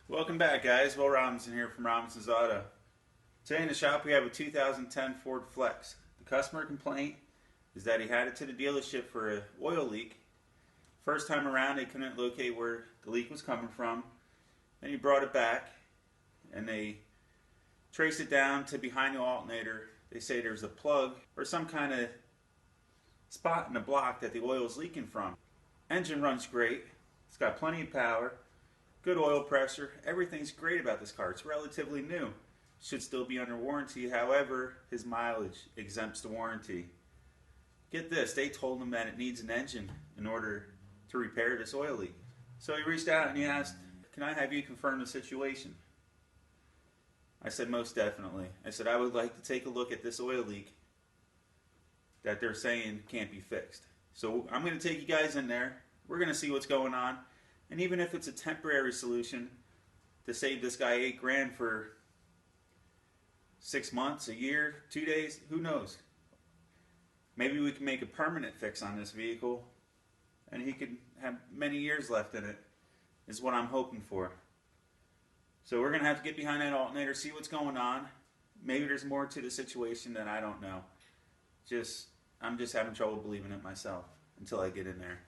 Welcome back, guys. Will Robinson here from Robinson's Auto. Today in the shop we have a 2010 Ford Flex. The customer complaint is that he had it to the dealership for an oil leak. First time around they couldn't locate where the leak was coming from. Then he brought it back and they traced it down to behind the alternator. They say there's a plug or some kind of spot in the block that the oil is leaking from. Engine runs great. It's got plenty of power. Good oil pressure. Everything's great about this car. It's relatively new. Should still be under warranty. However, his mileage exempts the warranty. Get this, they told him that it needs an engine in order to repair this oil leak. So he reached out and he asked, "Can I have you confirm the situation?" I said, "Most definitely." I said, "I would like to take a look at this oil leak that they're saying can't be fixed." So I'm going to take you guys in there. We're going to see what's going on. And even if it's a temporary solution to save this guy $8,000 for 6 months, a year, 2 days, who knows? Maybe we can make a permanent fix on this vehicle and he could have many years left in it, is what I'm hoping for. So we're going to have to get behind that alternator, see what's going on. Maybe there's more to the situation that I don't know. I'm just having trouble believing it myself until I get in there.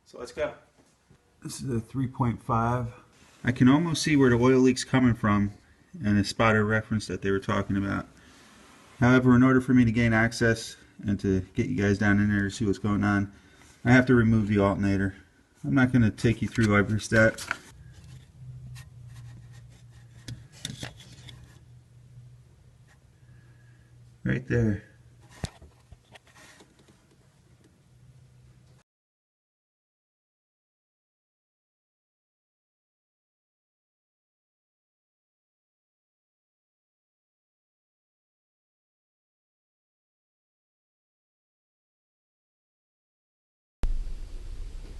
So let's go. This is a 3.5. I can almost see where the oil leak's coming from and a spotted reference that they were talking about. However, in order for me to gain access and to get you guys down in there to see what's going on, I have to remove the alternator. I'm not going to take you through every step. Right there.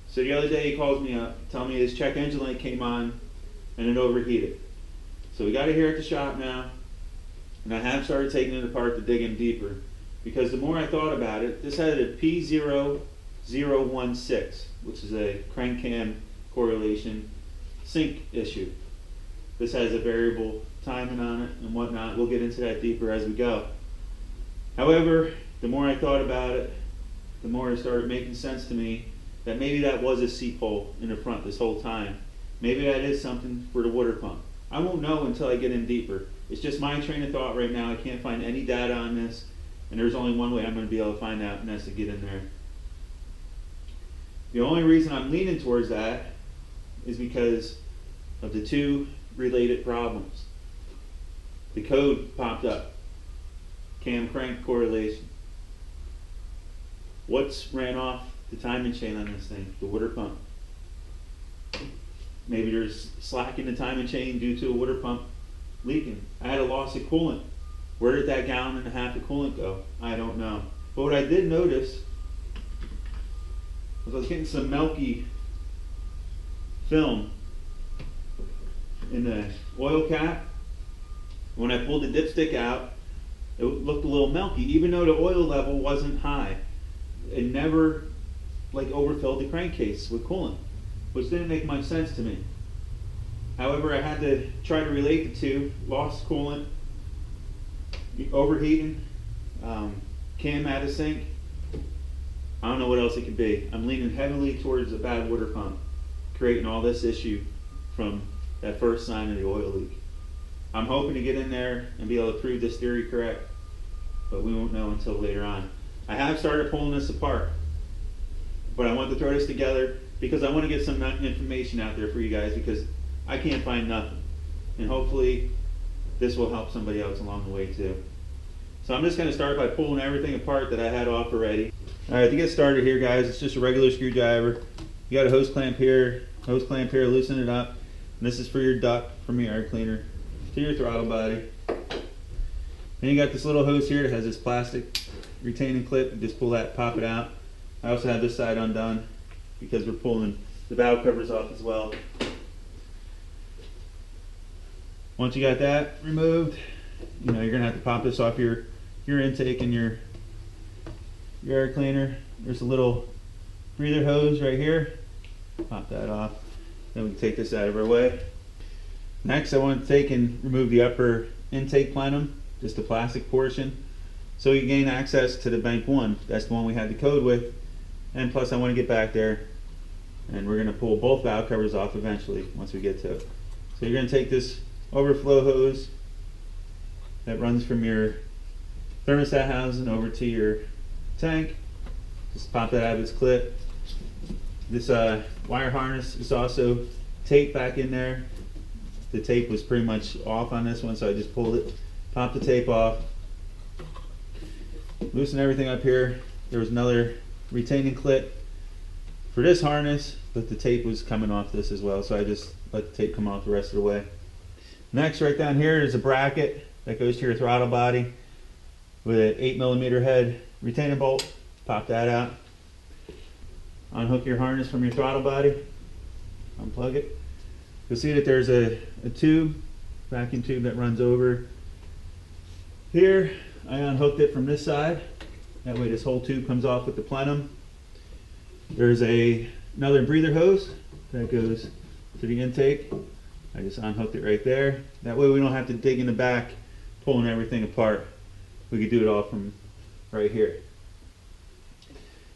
So the other day he calls me up, telling me his check engine light came on and it overheated. So we got it here at the shop now, and I have started taking it apart to dig in deeper, because the more I thought about it, this had a P0016, which is a crank cam correlation sync issue. This has a variable timing on it and whatnot. We'll get into that deeper as we go. However, the more I thought about it, the more it started making sense to me that maybe that was a seat hole in the front this whole time. Maybe that is something for the water pump. I won't know until I get in deeper. It's just my train of thought right now. I can't find any data on this, and there's only one way I'm going to be able to find out, and that's to get in there. The only reason I'm leaning towards that is because of the two related problems. The code popped up. Cam crank correlation. What's ran off the timing chain on this thing? The water pump. Maybe there's slack in the timing chain due to a water pump leaking. I had a loss of coolant. Where did that gallon and a half of coolant go? I don't know. But what I did notice was I was getting some milky film in the oil cap. When I pulled the dipstick out, it looked a little milky, even though the oil level wasn't high. It never overfilled the crankcase with coolant, which didn't make much sense to me. However, I had to try to relate the two: lost coolant, overheating, cam out of sync. I don't know what else it could be. I'm leaning heavily towards a bad water pump, creating all this issue from that first sign of the oil leak. I'm hoping to get in there and be able to prove this theory correct, but we won't know until later on. I have started pulling this apart, but I want to throw this together because I want to get some information out there for you guys, because I can't find nothing. And hopefully this will help somebody else along the way too. So I'm just going to start by pulling everything apart that I had off already. Alright, to get started here, guys, it's just a regular screwdriver. You got a hose clamp here, loosen it up. And this is for your duct from your air cleaner to your throttle body. Then you got this little hose here that has this plastic retaining clip. You just pull that, pop it out. I also have this side undone because we're pulling the valve covers off as well. Once you got that removed, you're gonna have to pop this off your intake and your air cleaner. There's a little breather hose right here. Pop that off. Then we can take this out of our way. Next, I want to take and remove the upper intake plenum, just the plastic portion, so you gain access to the bank 1. That's the one we had the code with. And plus, I want to get back there, and we're going to pull both valve covers off eventually once we get to it. So you're going to take this overflow hose that runs from your thermostat housing over to your tank. Just pop that out of its clip. This wire harness is also taped back in there. The tape was pretty much off on this one, so I just pulled it, popped the tape off, loosen everything up here. There was another retaining clip for this harness, but the tape was coming off this as well, so I just let the tape come off the rest of the way. Next, right down here is a bracket that goes to your throttle body with an 8mm head retaining bolt. Pop that out. Unhook your harness from your throttle body. Unplug it. You'll see that there's a tube, vacuum tube that runs over here. I unhooked it from this side. That way this whole tube comes off with the plenum. There's another breather hose that goes to the intake. I just unhooked it right there. That way we don't have to dig in the back pulling everything apart. We could do it all from right here.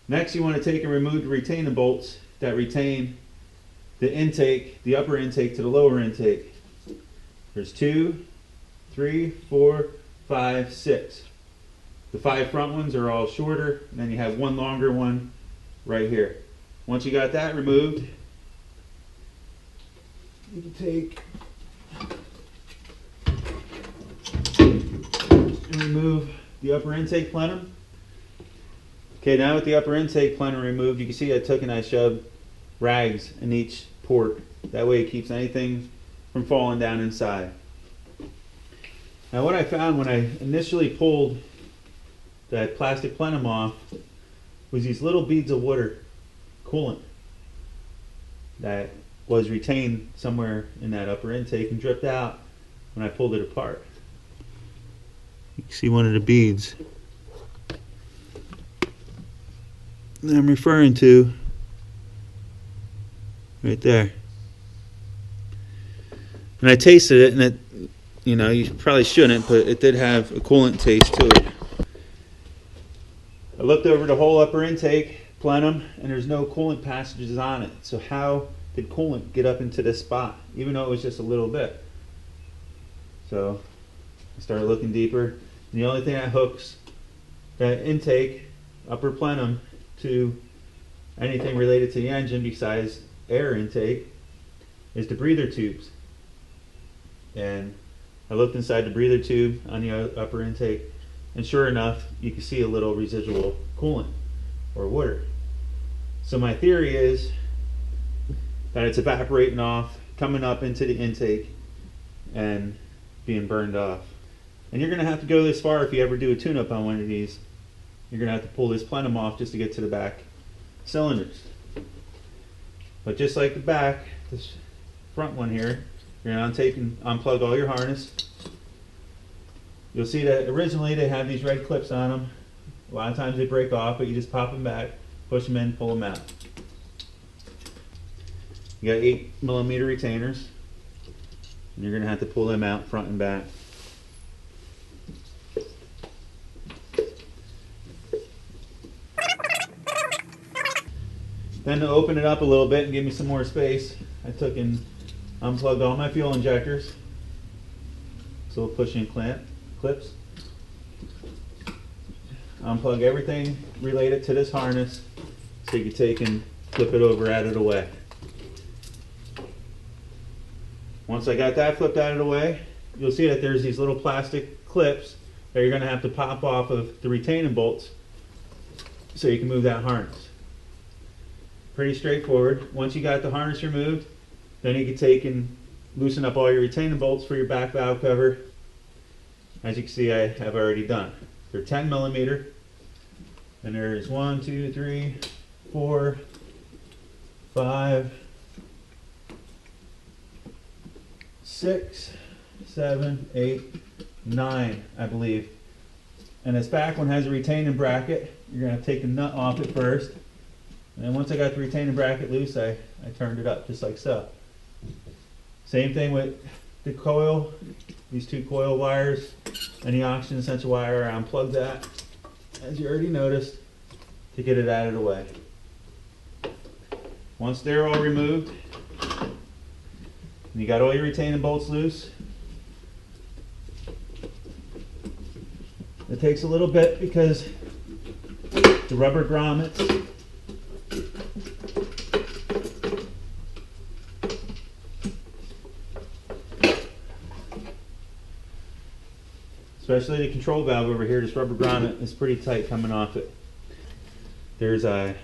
Next, you want to take and remove the retaining bolts that retain the intake, the upper intake to the lower intake. There's 2, 3, 4, 5, 6. The 5 front ones are all shorter, and then you have one longer one right here. Once you got that removed, you can take and remove the upper intake plenum. Okay, now with the upper intake plenum removed, you can see I took and I shoved rags in each port. That way it keeps anything from falling down inside. Now what I found when I initially pulled that plastic plenum off was these little beads of water, coolant, that was retained somewhere in that upper intake and dripped out when I pulled it apart. You can see one of the beads that I'm referring to right there. And I tasted it, and it, you know, you probably shouldn't, but it did have a coolant taste to it. I looked over the whole upper intake plenum, and there's no coolant passages on it. So how did coolant get up into this spot, even though it was just a little bit? So I started looking deeper, and the only thing that hooks that intake, upper plenum, to anything related to the engine besides air intake is the breather tubes. And I looked inside the breather tube on the upper intake, and sure enough, you can see a little residual coolant or water. So my theory is that it's evaporating off, coming up into the intake, and being burned off. And you're going to have to go this far if you ever do a tune-up on one of these. You're going to have to pull this plenum off just to get to the back cylinders. But just like the back, this front one here, you're going to unplug all your harness. You'll see that originally they have these red clips on them. A lot of times they break off, but you just pop them back, push them in, pull them out. You got 8mm retainers, and you're going to have to pull them out front and back. Then to open it up a little bit and give me some more space, I took and unplugged all my fuel injectors. So we'll push in clips. Unplug everything related to this harness so you can take and flip it over out of the way. Once I got that flipped out of the way, you'll see that there's these little plastic clips that you're going to have to pop off of the retaining bolts so you can move that harness. Pretty straightforward. Once you got the harness removed, then you can take and loosen up all your retaining bolts for your back valve cover. As you can see, I have already done. They're 10mm, and there's 1, 2, 3, 4, 5, 6, 7, 8, 9, I believe. And this back one has a retaining bracket. You're going to take the nut off it first. And then once I got the retaining bracket loose, I turned it up just like so. Same thing with the coil, these two coil wires, and the oxygen sensor wire. I unplugged that, as you already noticed, to get it out of the way. Once they're all removed, and you got all your retaining bolts loose, it takes a little bit because the rubber grommets especially the control valve over here, this rubber grommet is pretty tight coming off it. There's 9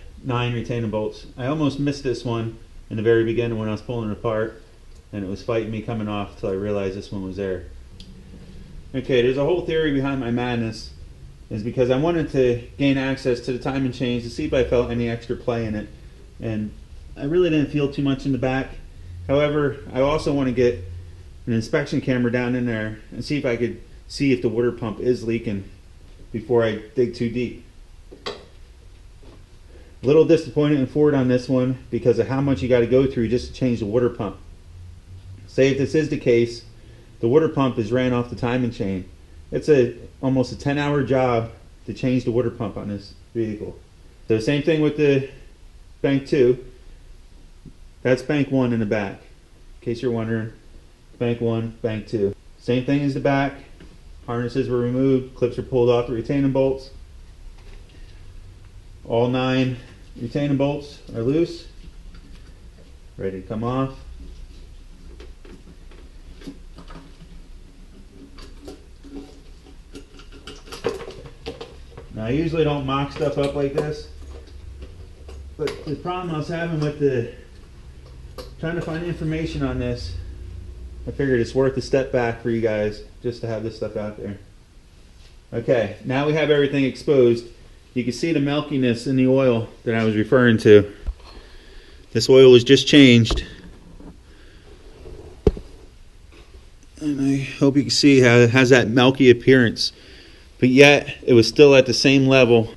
retaining bolts. I almost missed this one in the very beginning when I was pulling it apart, and it was fighting me coming off until I realized this one was there. Okay, there's a whole theory behind my madness. Is because I wanted to gain access to the timing chains to see if I felt any extra play in it, and I really didn't feel too much in the back. However, I also want to get an inspection camera down in there and see if I could see if the water pump is leaking before I dig too deep. A little disappointed in Ford on this one because of how much you got to go through just to change the water pump. Say if this is the case, the water pump is ran off the timing chain. It's almost a 10-hour job to change the water pump on this vehicle. So same thing with the bank 2. That's bank 1 in the back. In case you're wondering, bank 1, bank 2. Same thing as the back. Harnesses were removed, clips are pulled off the retaining bolts. All 9 retaining bolts are loose, ready to come off. Now I usually don't mock stuff up like this, but the problem I was having with trying to find information on this, I figured it's worth a step back for you guys just to have this stuff out there. Okay, now we have everything exposed. You can see the milkiness in the oil that I was referring to. This oil was just changed. And I hope you can see how it has that milky appearance. But yet, it was still at the same level.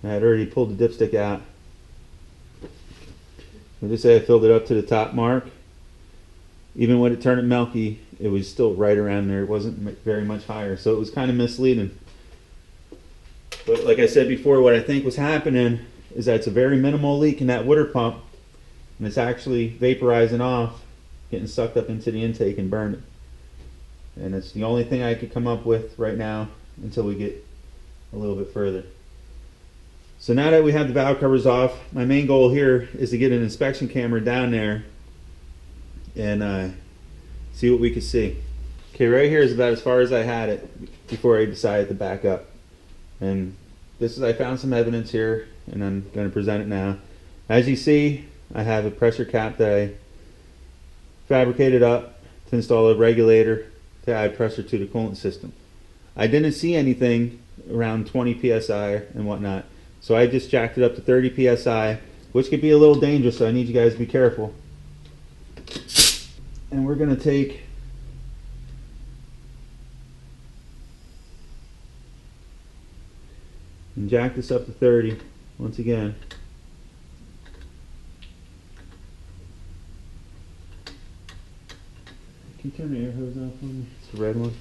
I had already pulled the dipstick out. I'll just say I filled it up to the top mark. Even when it turned milky, it was still right around there. It wasn't very much higher, so it was kind of misleading. But like I said before, what I think was happening is that it's a very minimal leak in that water pump, and it's actually vaporizing off, getting sucked up into the intake and burning. And it's the only thing I could come up with right now until we get a little bit further. So now that we have the valve covers off, my main goal here is to get an inspection camera down there and see what we can see. Okay, right here is about as far as I had it before I decided to back up. And this is, I found some evidence here, and I'm going to present it now. As you see, I have a pressure cap that I fabricated up to install a regulator to add pressure to the coolant system. I didn't see anything around 20 psi and whatnot, so I just jacked it up to 30 psi, which could be a little dangerous, so I need you guys to be careful. And we're going to take and jack this up to 30 once again. Can you turn the air hose off for me? It's the red one.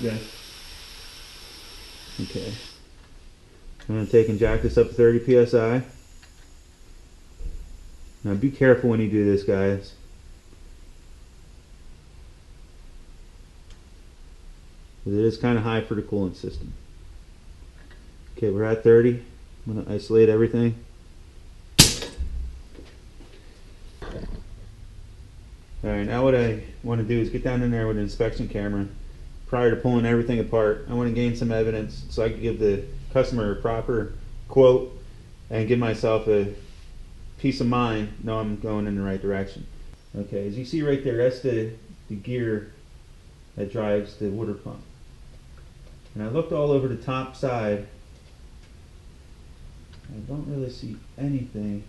Yeah. Okay. I'm going to take and jack this up to 30 psi. Now be careful when you do this, guys. It is kind of high for the coolant system. Okay, we're at 30. I'm going to isolate everything. Alright, now what I want to do is get down in there with an inspection camera. Prior to pulling everything apart, I want to gain some evidence so I can give the customer a proper quote and give myself a peace of mind, know I'm going in the right direction. Okay, as you see right there, that's the gear that drives the water pump. And I looked all over the top side. I don't really see anything.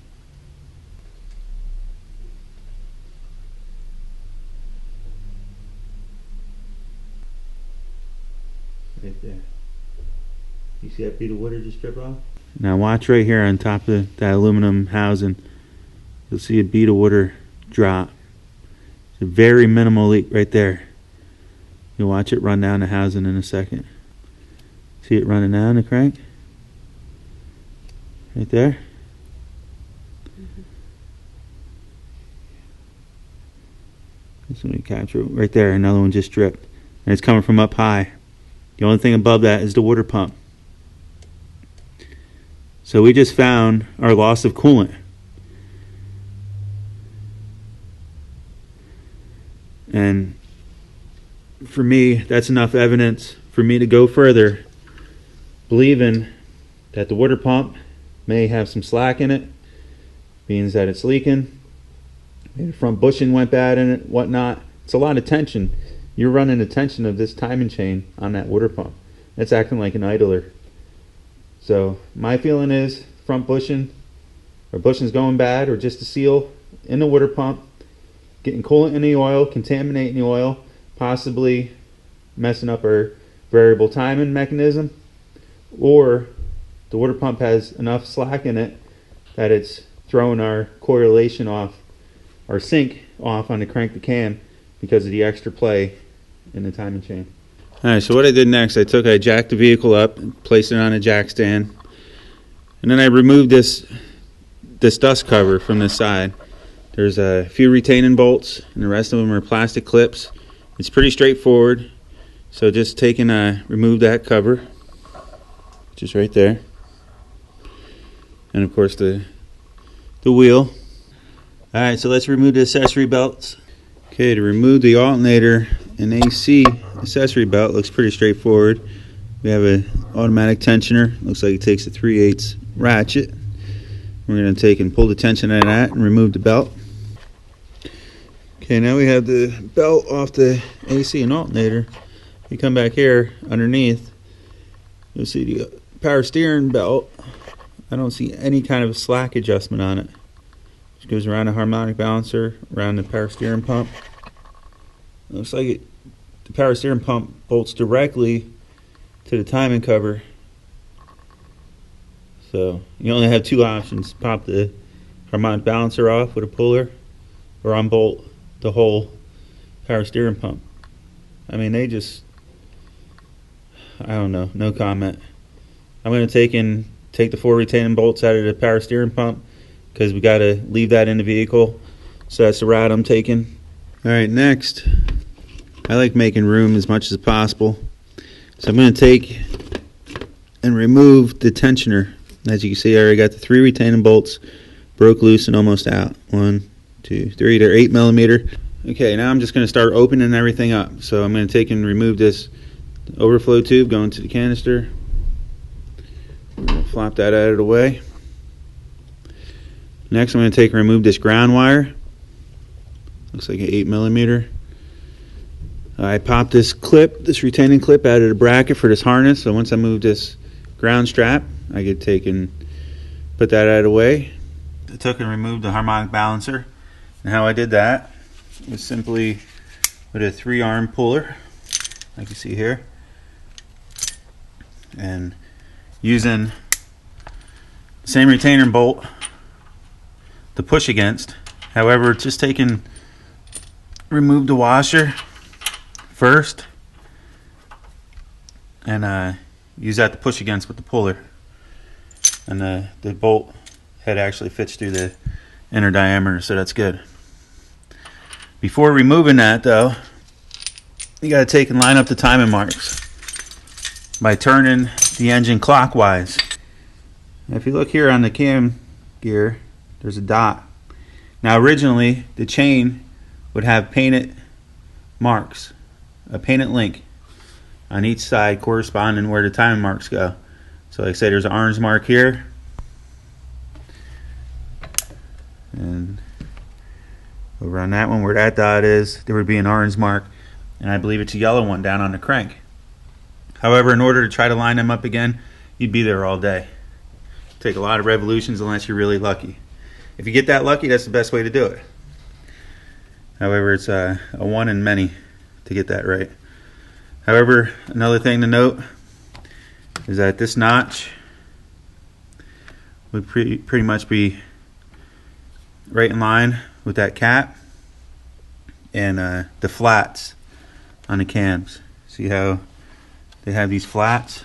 Right there. You see that bead of water just drip off? Now watch right here on top of that aluminum housing. You'll see a bead of water drop. It's a very minimal leak right there. You'll watch it run down the housing in a second. See it running down the crank? Right there? This one we capture right there. Another one just dripped. And it's coming from up high. The only thing above that is the water pump. So we just found our loss of coolant. And for me, that's enough evidence for me to go further, believing that the water pump may have some slack in it, means that it's leaking. Maybe the front bushing went bad in it, whatnot. It's a lot of tension. You're running the tension of this timing chain on that water pump. It's acting like an idler. So my feeling is front bushing, or bushing's going bad, or just a seal in the water pump, getting coolant in the oil, contaminating the oil, possibly messing up our variable timing mechanism, or the water pump has enough slack in it that it's throwing our correlation off, our sync off on the crank to cam because of the extra play in the timing chain. Alright, so what I did next, I jacked the vehicle up, placed it on a jack stand, and then I removed this dust cover from the side. There's a few retaining bolts, and the rest of them are plastic clips. It's pretty straightforward. So just remove that cover, which is right there, and of course the wheel. All right, so let's remove the accessory belts. Okay, to remove the alternator and AC accessory belt looks pretty straightforward. We have an automatic tensioner. Looks like it takes a 3/8 ratchet. We're going to take and pull the tension out of that and remove the belt. Okay, now we have the belt off the AC and alternator. You come back here underneath, you'll see the power steering belt. I don't see any kind of a slack adjustment on it. It goes around the harmonic balancer, around the power steering pump. It looks like the power steering pump bolts directly to the timing cover. So you only have two options: pop the harmonic balancer off with a puller, or unbolt the whole power steering pump. I mean, I don't know, no comment. I'm going to take the 4 retaining bolts out of the power steering pump because we got to leave that in the vehicle. So that's the route I'm taking. Alright, next, I like making room as much as possible. So I'm going to take and remove the tensioner. As you can see, I already got the 3 retaining bolts broke loose and almost out. 1, 2, 3, they're 8mm. Okay, now I'm just going to start opening everything up. So I'm going to take and remove this overflow tube going to the canister. I'm going to flop that out of the way. Next, I'm going to take and remove this ground wire. Looks like an 8mm. I popped this retaining clip out of the bracket for this harness. So once I move this ground strap, I could take and put that out of the way. I took and removed the harmonic balancer. And how I did that was simply with a 3-arm puller, like you see here, and using the same retainer bolt to push against. However, just remove the washer first and use that to push against with the puller. And the bolt head actually fits through the inner diameter, so that's good. Before removing that, though, you got to take and line up the timing marks by turning the engine clockwise. Now, if you look here on the cam gear, there's a dot. Now, originally, the chain would have painted marks, a painted link on each side corresponding where the timing marks go. So, like I said, there's an orange mark here, and over on that one where that dot is, there would be an orange mark, and I believe it's a yellow one down on the crank. However, in order to try to line them up again, you'd be there all day. Take a lot of revolutions unless you're really lucky. If you get that lucky, that's the best way to do it. However, it's a one in many to get that right. However, another thing to note is that this notch would pretty much be right in line with that cap and the flats on the cams. See how they have these flats?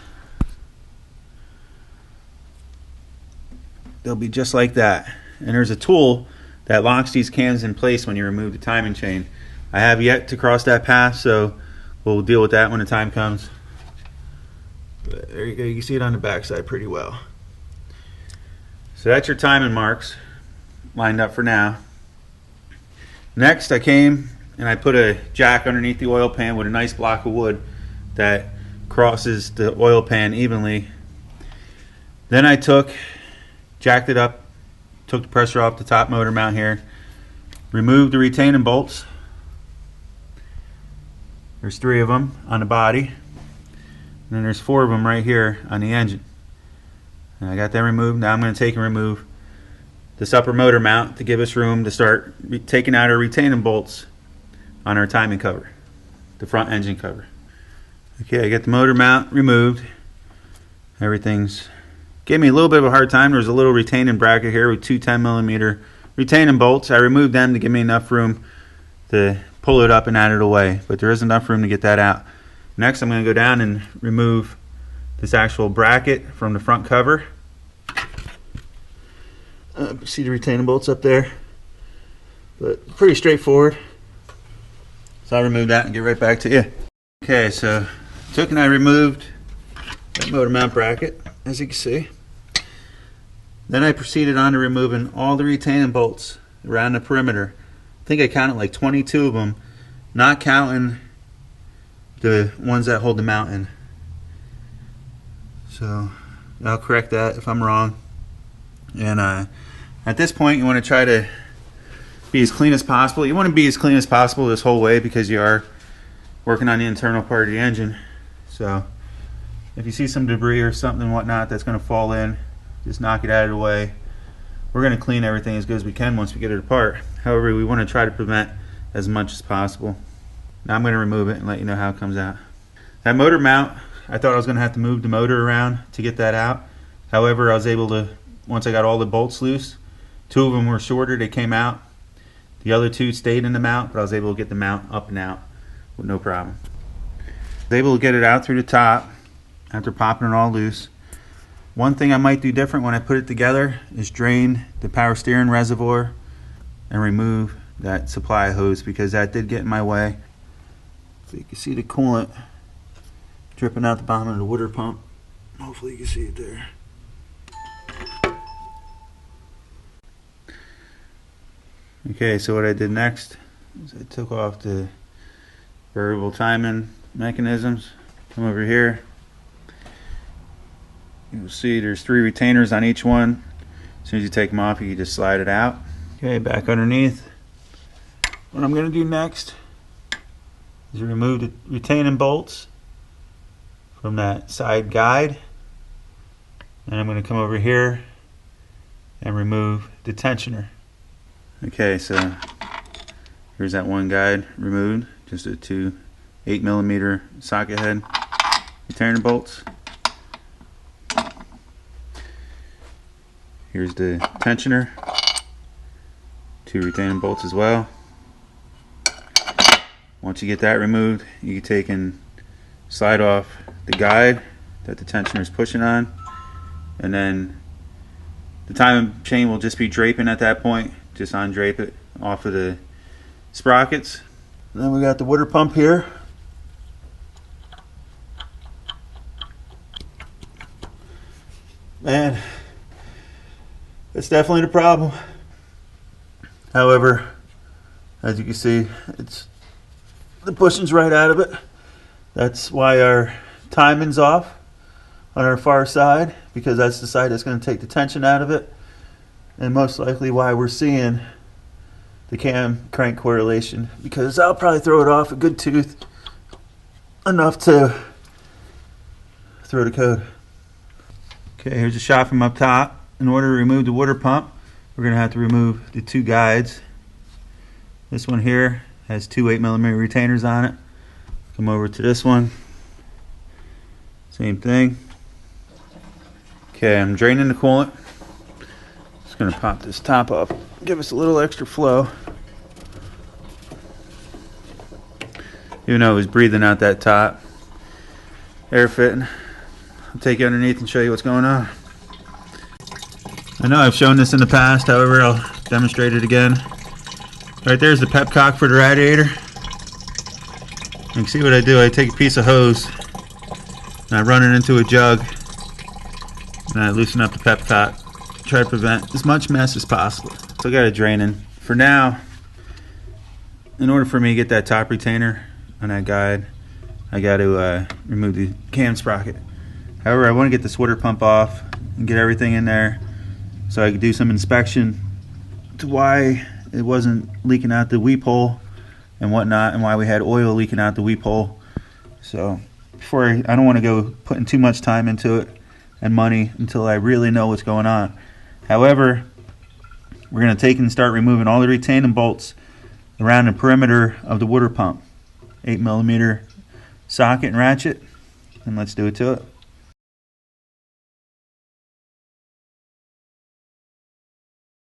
They'll be just like that. And there's a tool that locks these cams in place when you remove the timing chain. I have yet to cross that path, so we'll deal with that when the time comes. But there you go, you can see it on the back side pretty well. So that's your timing marks lined up for now. Next, I came and I put a jack underneath the oil pan with a nice block of wood that crosses the oil pan evenly. Then I jacked it up, took the pressure off the top motor mount here, removed the retaining bolts. There's 3 of them on the body, and then there's 4 of them right here on the engine. And I got that removed. Now I'm going to take and remove this upper motor mount to give us room to start taking out our retaining bolts on our timing cover, the front engine cover. Okay, I got the motor mount removed. Everything's gave me a little bit of a hard time. There's a little retaining bracket here with 2 10mm retaining bolts. I removed them to give me enough room to pull it up and out of the way, but there is enough room to get that out. Next, I'm going to go down and remove this actual bracket from the front cover. See the retaining bolts up there? But pretty straightforward. So I'll remove that and get right back to you. Okay, so took and I removed that motor mount bracket, as you can see. Then I proceeded on to removing all the retaining bolts around the perimeter. I think I counted like 22 of them, not counting the ones that hold the mount in. So I'll correct that if I'm wrong. And at this point, you want to try to be as clean as possible. You want to be as clean as possible this whole way because you are working on the internal part of the engine. So if you see some debris or something and whatnot that's going to fall in, just knock it out of the way. We're going to clean everything as good as we can once we get it apart. However, we want to try to prevent as much as possible. Now I'm going to remove it and let you know how it comes out. That motor mount, I thought I was going to have to move the motor around to get that out. However, I was able to, once I got all the bolts loose, 2 of them were shorter, they came out. The other 2 stayed in the mount, but I was able to get the mount up and out with no problem. I was able to get it out through the top after popping it all loose. One thing I might do different when I put it together is drain the power steering reservoir and remove that supply hose because that did get in my way. So you can see the coolant dripping out the bottom of the water pump. Hopefully you can see it there. Okay, so what I did next is I took off the variable timing mechanisms. Come over here. You'll see there's 3 retainers on each one. As soon as you take them off, you can just slide it out. Okay, back underneath. What I'm going to do next is remove the retaining bolts from that side guide. And I'm going to come over here and remove the tensioner. Okay, so here's that one guide removed. Just the 2 8mm socket head retainer bolts. Here's the tensioner, 2 retaining bolts as well. Once you get that removed, you can take and slide off the guide that the tensioner is pushing on, and then the timing chain will just be draping at that point. Just undrape it off of the sprockets. And then we got the water pump here. Man, it's definitely the problem. However, as you can see, the bushing's right out of it. That's why our timing's off on our far side, because that's the side that's going to take the tension out of it, and most likely why we're seeing the cam crank correlation, because I'll probably throw it off a good tooth enough to throw the code. Okay, here's a shot from up top. In order to remove the water pump, we're going to have to remove the 2 guides. This one here has 2 8mm retainers on it. Come over to this one. Same thing. Okay, I'm draining the coolant. Just going to pop this top up give us a little extra flow. Even though it was breathing out that top air fitting. I'll take you underneath and show you what's going on. I know I've shown this in the past, however I'll demonstrate it again. Right there's the pepcock for the radiator. You can see what I do. I take a piece of hose and I run it into a jug and I loosen up the pepcock. Try to prevent as much mess as possible. So I got it draining. For now, in order for me to get that top retainer on that guide, I got to remove the cam sprocket. However, I want to get the water pump off and get everything in there so I could do some inspection to why it wasn't leaking out the weep hole and whatnot, and why we had oil leaking out the weep hole. So before I don't want to go putting too much time into it and money until I really know what's going on. However, we're going to take and start removing all the retaining bolts around the perimeter of the water pump. 8mm socket and ratchet, and let's do it to it.